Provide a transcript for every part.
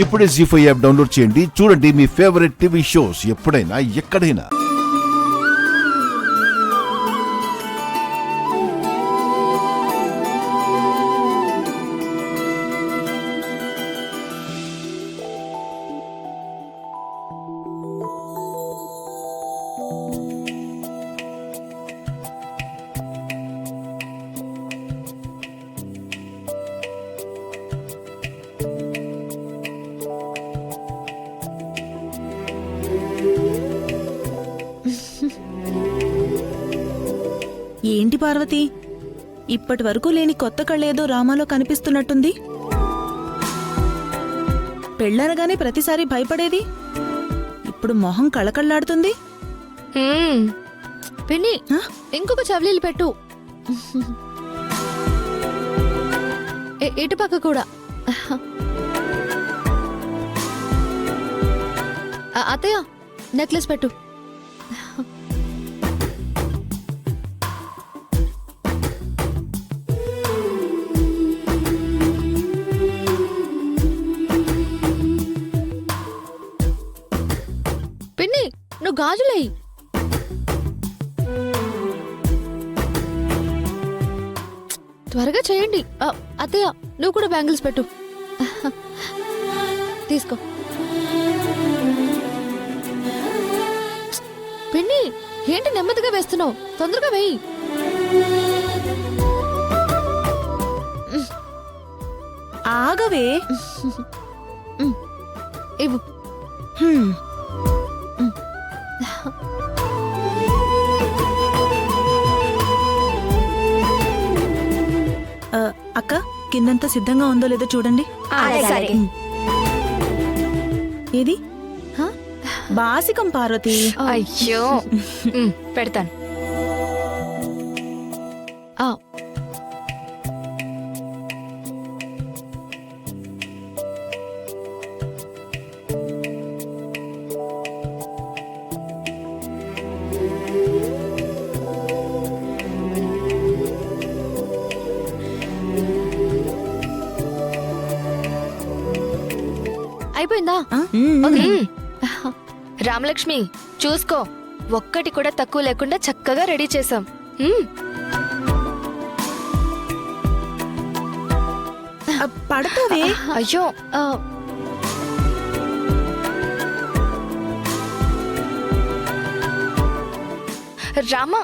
ఇప్పుడే జీ5 app download చేయండి. చూడండి మీ ఫేవరెట్ టీవీ షోస్ ఎప్పుడైనా ఎక్కడైనా. ఏంటి పార్వతి, ఇప్పటి వరకు లేని కొత్త కళ్ళేదో రామాలో కనిపిస్తున్నట్టుంది. పెళ్ళనగానే ప్రతిసారి భయపడేది, ఇప్పుడు మొహం కళకళ్లాడుతుంది. పిన్ని, ఇంకొక చవలీలు పెట్టు. ఇటు పక్క కూడా. అత్తయ్య, నెక్లెస్ పెట్టు. పిన్ని, నువ్వు గాజులై. త్వరగా చేయండి. అత్తయ్య, నువ్వు కూడా బ్యాంగిల్స్ పెట్టు. తీసుకో. పిన్ని, ఏంటి నెమ్మదిగా వేస్తున్నావు? తొందరగా వేయి. ఆగవే. ఇవ్వు. అక్క, కిందంతా సిద్ధంగా ఉందో లేదో చూడండి. ఏది బాసికం పార్వతి? అయ్యో, పెడతాను. అయిపోయిందా? రామలక్ష్మి, చూసుకో, ఒక్కటి కూడా తక్కువ లేకుండా చక్కగా రెడీ చేసాం. పడుతుంది. అయ్యో, రామా,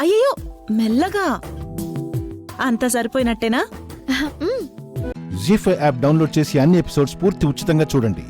అయ్యో మెల్లగా. అంతా సరిపోయినట్టేనా? జీ5 యాప్ డౌన్లోడ్ చేసి అన్ని ఎపిసోడ్స్ పూర్తి ఉచితంగా చూడండి.